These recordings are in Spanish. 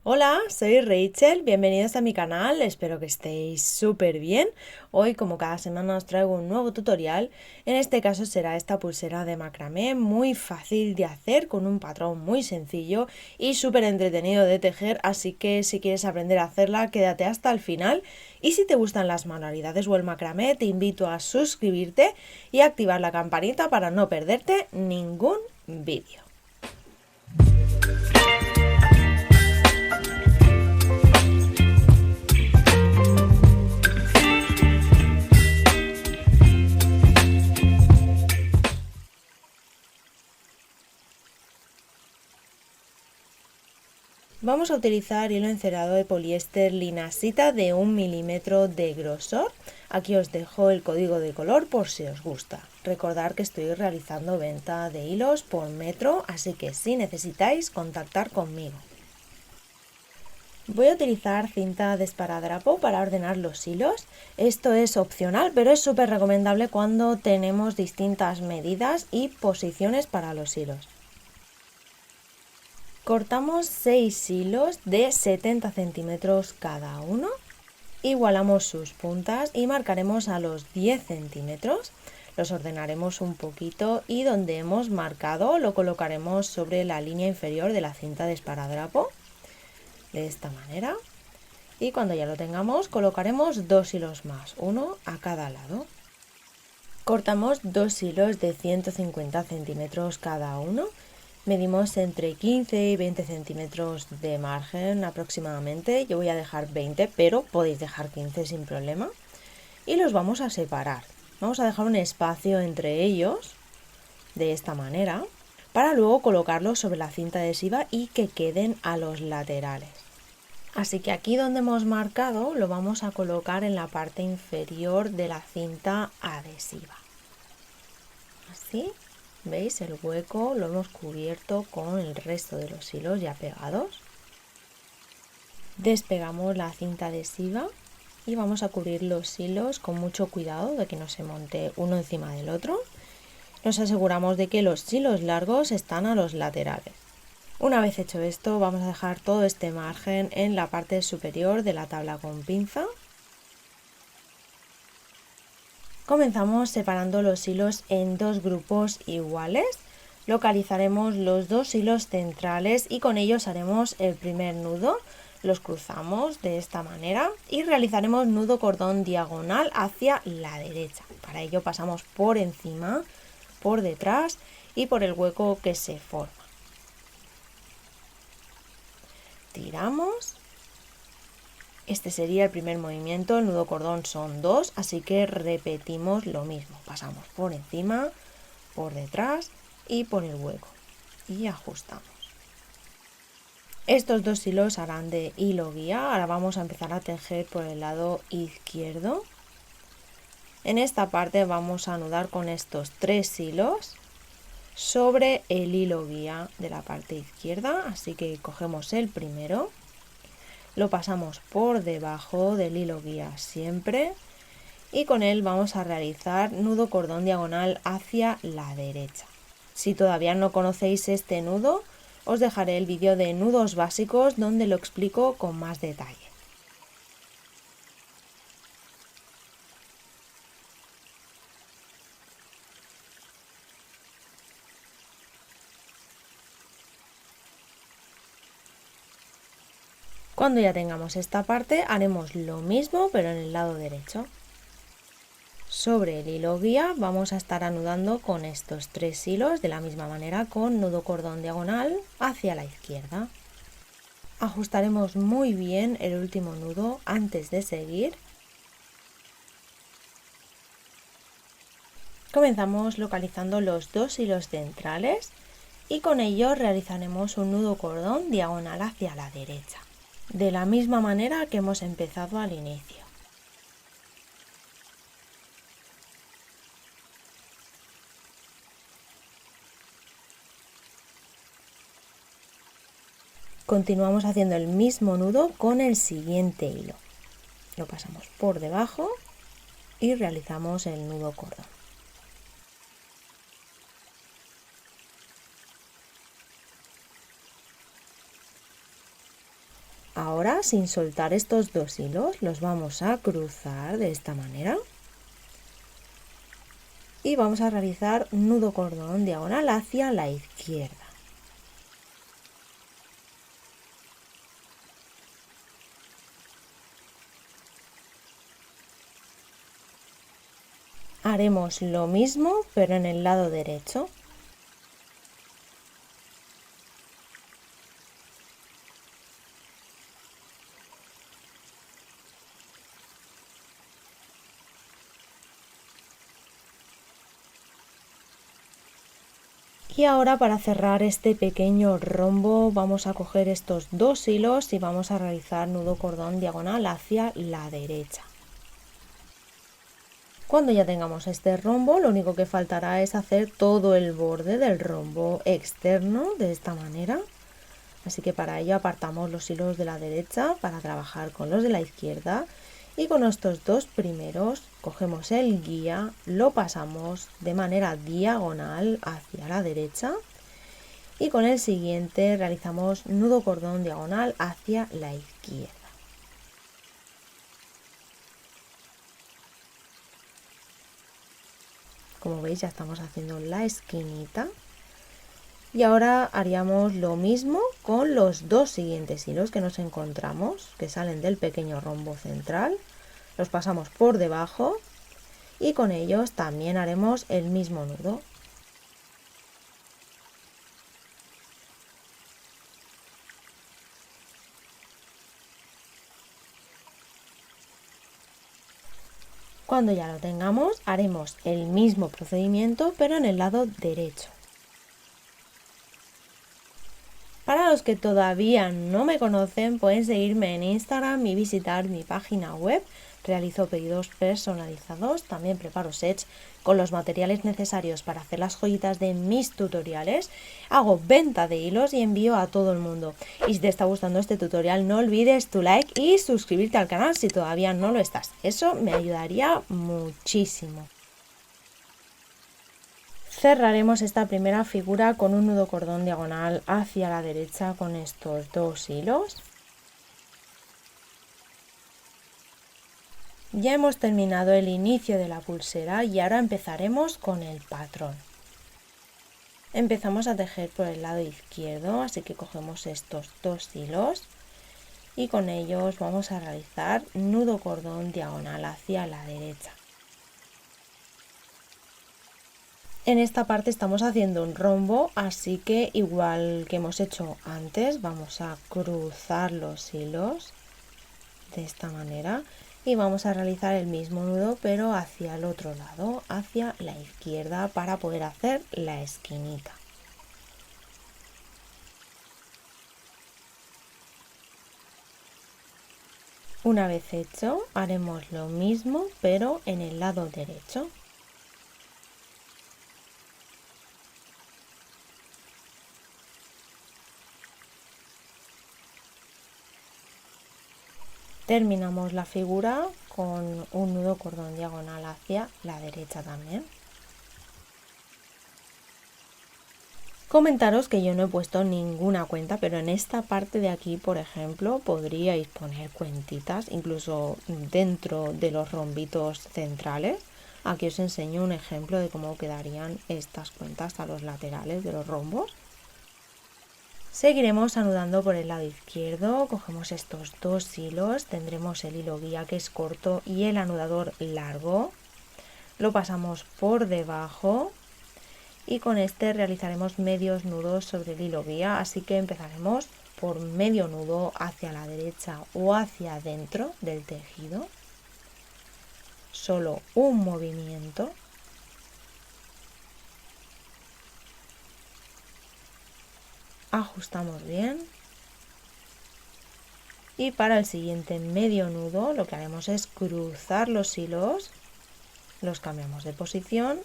Hola, soy Rachel, bienvenidos a mi canal, espero que estéis súper bien. Hoy, como cada semana, os traigo un nuevo tutorial. En este caso será esta pulsera de macramé, muy fácil de hacer, con un patrón muy sencillo y súper entretenido de tejer, así que si quieres aprender a hacerla, quédate hasta el final. Y si te gustan las manualidades o el macramé, te invito a suscribirte y activar la campanita para no perderte ningún vídeo. Vamos a utilizar hilo encerado de poliéster linasita de 1 milímetro de grosor. Aquí os dejo el código de color por si os gusta. Recordad que estoy realizando venta de hilos por metro, así que si necesitáis contactar conmigo. Voy a utilizar cinta de esparadrapo para ordenar los hilos. Esto es opcional, pero es súper recomendable cuando tenemos distintas medidas y posiciones para los hilos. Cortamos 6 hilos de 70 centímetros cada uno, igualamos sus puntas y marcaremos a los 10 centímetros. Los ordenaremos un poquito y donde hemos marcado lo colocaremos sobre la línea inferior de la cinta de esparadrapo, de esta manera. Y cuando ya lo tengamos, colocaremos 2 hilos más, uno a cada lado. Cortamos 2 hilos de 150 centímetros cada uno. Medimos entre 15 y 20 centímetros de margen aproximadamente. Yo voy a dejar 20, pero podéis dejar 15 sin problema. Y los vamos a separar. Vamos a dejar un espacio entre ellos, de esta manera, para luego colocarlos sobre la cinta adhesiva y que queden a los laterales. Así que aquí donde hemos marcado lo vamos a colocar en la parte inferior de la cinta adhesiva. Así. ¿Veis? El hueco lo hemos cubierto con el resto de los hilos ya pegados. Despegamos la cinta adhesiva y vamos a cubrir los hilos con mucho cuidado de que no se monte uno encima del otro. Nos aseguramos de que los hilos largos están a los laterales. Una vez hecho esto, vamos a dejar todo este margen en la parte superior de la tabla con pinza. Comenzamos separando los hilos en dos grupos iguales. Localizaremos los dos hilos centrales y con ellos haremos el primer nudo. Los cruzamos de esta manera y realizaremos nudo cordón diagonal hacia la derecha. Para ello pasamos por encima, por detrás y por el hueco que se forma. Tiramos. Este sería el primer movimiento, el nudo cordón son dos, así que repetimos lo mismo. Pasamos por encima, por detrás y por el hueco y ajustamos. Estos dos hilos harán de hilo guía. Ahora vamos a empezar a tejer por el lado izquierdo. En esta parte vamos a anudar con estos 3 hilos sobre el hilo guía de la parte izquierda, así que cogemos el primero, lo pasamos por debajo del hilo guía siempre y con él vamos a realizar nudo cordón diagonal hacia la derecha. Si todavía no conocéis este nudo, os dejaré el vídeo de nudos básicos donde lo explico con más detalle. Cuando ya tengamos esta parte haremos lo mismo pero en el lado derecho. Sobre el hilo guía vamos a estar anudando con estos 3 hilos de la misma manera con nudo cordón diagonal hacia la izquierda. Ajustaremos muy bien el último nudo antes de seguir. Comenzamos localizando los dos hilos centrales y con ellos realizaremos un nudo cordón diagonal hacia la derecha, de la misma manera que hemos empezado al inicio. Continuamos haciendo el mismo nudo con el siguiente hilo. Lo pasamos por debajo y realizamos el nudo cordón. Ahora, sin soltar estos 2 hilos, los vamos a cruzar de esta manera y vamos a realizar nudo cordón diagonal hacia la izquierda. Haremos lo mismo, pero en el lado derecho. Y ahora, para cerrar este pequeño rombo, vamos a coger estos 2 hilos y vamos a realizar nudo cordón diagonal hacia la derecha. Cuando ya tengamos este rombo, lo único que faltará es hacer todo el borde del rombo externo de esta manera. Así que para ello apartamos los hilos de la derecha para trabajar con los de la izquierda. Y con estos 2 primeros cogemos el guía, lo pasamos de manera diagonal hacia la derecha y con el siguiente realizamos nudo cordón diagonal hacia la izquierda. Como veis, ya estamos haciendo la esquinita. Y ahora haríamos lo mismo con los 2 siguientes hilos que nos encontramos, que salen del pequeño rombo central. Los pasamos por debajo y con ellos también haremos el mismo nudo. Cuando ya lo tengamos, haremos el mismo procedimiento, pero en el lado derecho. Para los que todavía no me conocen, pueden seguirme en Instagram y visitar mi página web. Realizo pedidos personalizados, también preparo sets con los materiales necesarios para hacer las joyitas de mis tutoriales. Hago venta de hilos y envío a todo el mundo. Y si te está gustando este tutorial, no olvides tu like y suscribirte al canal si todavía no lo estás. Eso me ayudaría muchísimo. Cerraremos esta primera figura con un nudo cordón diagonal hacia la derecha con estos 2 hilos. Ya hemos terminado el inicio de la pulsera y ahora empezaremos con el patrón. Empezamos a tejer por el lado izquierdo, así que cogemos estos 2 hilos y con ellos vamos a realizar nudo cordón diagonal hacia la derecha. En esta parte estamos haciendo un rombo, así que igual que hemos hecho antes, vamos a cruzar los hilos de esta manera y vamos a realizar el mismo nudo pero hacia el otro lado, hacia la izquierda, para poder hacer la esquinita. Una vez hecho, haremos lo mismo pero en el lado derecho. Terminamos la figura con un nudo cordón diagonal hacia la derecha también. Comentaros que yo no he puesto ninguna cuenta, pero en esta parte de aquí, por ejemplo, podríais poner cuentitas, incluso dentro de los rombitos centrales. Aquí os enseño un ejemplo de cómo quedarían estas cuentas a los laterales de los rombos. Seguiremos anudando por el lado izquierdo, cogemos estos 2 hilos, tendremos el hilo guía que es corto y el anudador largo, lo pasamos por debajo y con este realizaremos medios nudos sobre el hilo guía, así que empezaremos por medio nudo hacia la derecha o hacia adentro del tejido, solo un movimiento. Ajustamos bien y para el siguiente medio nudo lo que haremos es cruzar los hilos, los cambiamos de posición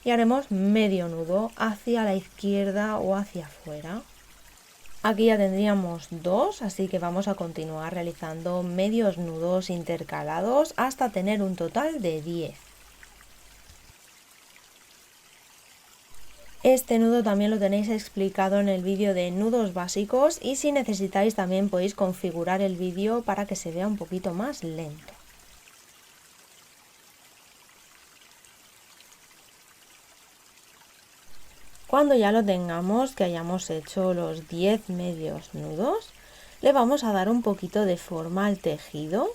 y haremos medio nudo hacia la izquierda o hacia afuera. Aquí ya tendríamos 2, así que vamos a continuar realizando medios nudos intercalados hasta tener un total de 10. Este nudo también lo tenéis explicado en el vídeo de nudos básicos y si necesitáis también podéis configurar el vídeo para que se vea un poquito más lento. Cuando ya lo tengamos, que hayamos hecho los 10 medios nudos, le vamos a dar un poquito de forma al tejido.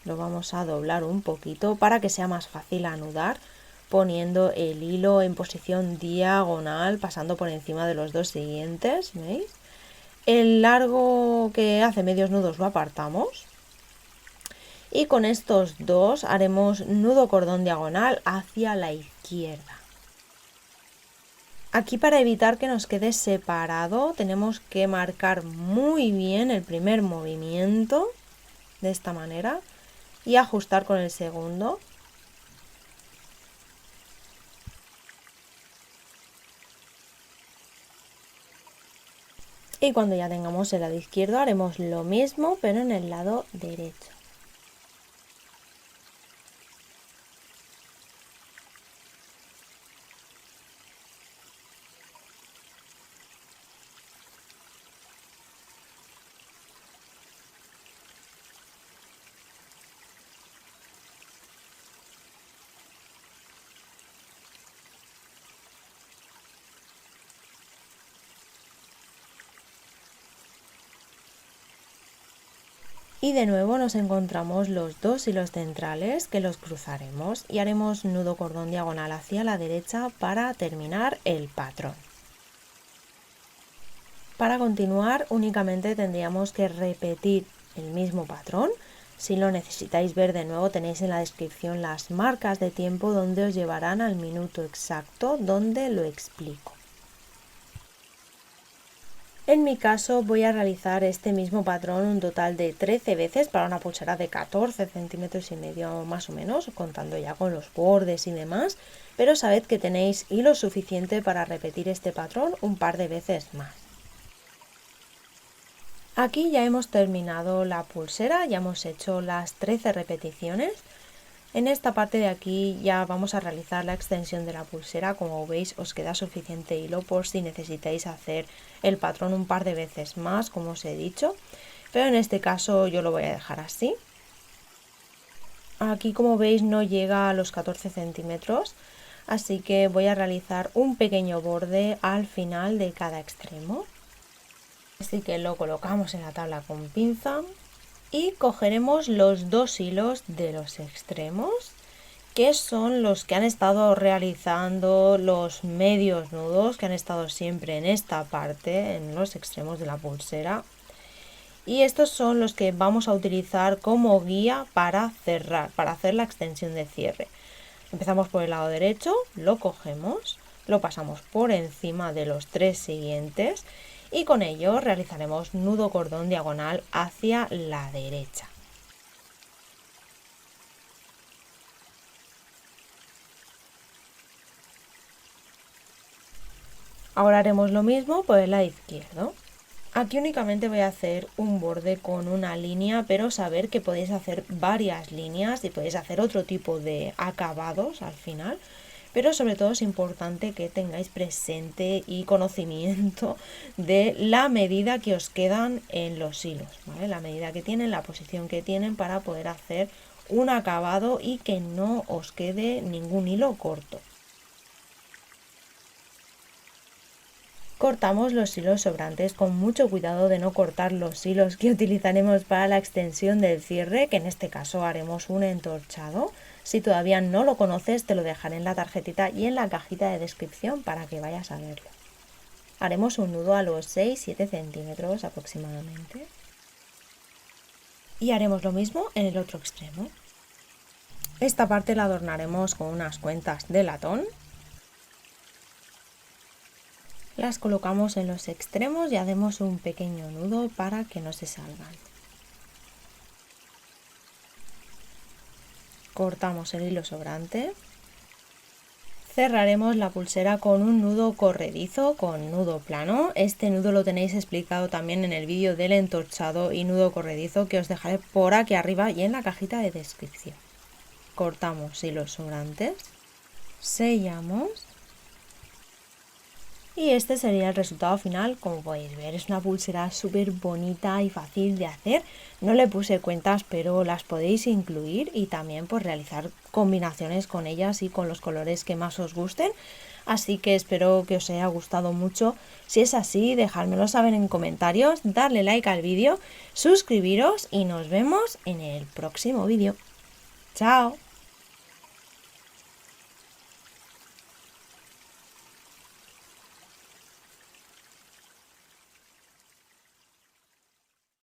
Lo vamos a doblar un poquito para que sea más fácil anudar, poniendo el hilo en posición diagonal, pasando por encima de los dos siguientes, ¿veis? El largo que hace medios nudos lo apartamos. Y con estos dos haremos nudo cordón diagonal hacia la izquierda. Aquí, para evitar que nos quede separado, tenemos que marcar muy bien el primer movimiento de esta manera y ajustar con el segundo. Y cuando ya tengamos el lado izquierdo haremos lo mismo pero en el lado derecho. Y de nuevo nos encontramos los dos hilos centrales que los cruzaremos y haremos nudo cordón diagonal hacia la derecha para terminar el patrón. Para continuar únicamente tendríamos que repetir el mismo patrón. Si lo necesitáis ver de nuevo tenéis en la descripción las marcas de tiempo donde os llevarán al minuto exacto donde lo explico. En mi caso voy a realizar este mismo patrón un total de 13 veces para una pulsera de 14 centímetros y medio más o menos, contando ya con los bordes y demás, pero sabed que tenéis hilo suficiente para repetir este patrón un par de veces más. Aquí ya hemos terminado la pulsera, ya hemos hecho las 13 repeticiones. En esta parte de aquí ya vamos a realizar la extensión de la pulsera. Como veis os queda suficiente hilo por si necesitáis hacer el patrón un par de veces más, como os he dicho, pero en este caso yo lo voy a dejar así. Aquí, como veis, no llega a los 14 centímetros, así que voy a realizar un pequeño borde al final de cada extremo. Así que lo colocamos en la tabla con pinza y cogeremos los dos hilos de los extremos, que son los que han estado realizando los medios nudos, que han estado siempre en esta parte, en los extremos de la pulsera. Y estos son los que vamos a utilizar como guía para cerrar, para hacer la extensión de cierre. Empezamos por el lado derecho, lo cogemos, lo pasamos por encima de los tres siguientes y con ello realizaremos nudo cordón diagonal hacia la derecha. Ahora haremos lo mismo por el lado izquierdo. Aquí únicamente voy a hacer un borde con una línea, pero saber que podéis hacer varias líneas y podéis hacer otro tipo de acabados al final. Pero sobre todo es importante que tengáis presente y conocimiento de la medida que os quedan en los hilos, ¿vale? La medida que tienen, la posición que tienen para poder hacer un acabado y que no os quede ningún hilo corto. Cortamos los hilos sobrantes con mucho cuidado de no cortar los hilos que utilizaremos para la extensión del cierre, que en este caso haremos un entorchado. Si todavía no lo conoces te lo dejaré en la tarjetita y en la cajita de descripción para que vayas a verlo. Haremos un nudo a los 6-7 centímetros aproximadamente. Y haremos lo mismo en el otro extremo. Esta parte la adornaremos con unas cuentas de latón. Las colocamos en los extremos y hacemos un pequeño nudo para que no se salgan. Cortamos el hilo sobrante. Cerraremos la pulsera con un nudo corredizo, con nudo plano. Este nudo lo tenéis explicado también en el vídeo del entorchado y nudo corredizo que os dejaré por aquí arriba y en la cajita de descripción. Cortamos hilos sobrantes. Sellamos. Y este sería el resultado final. Como podéis ver, es una pulsera súper bonita y fácil de hacer. No le puse cuentas, pero las podéis incluir y también pues realizar combinaciones con ellas y con los colores que más os gusten. Así que espero que os haya gustado mucho. Si es así, dejádmelo saber en comentarios, darle like al vídeo, suscribiros y nos vemos en el próximo vídeo. ¡Chao!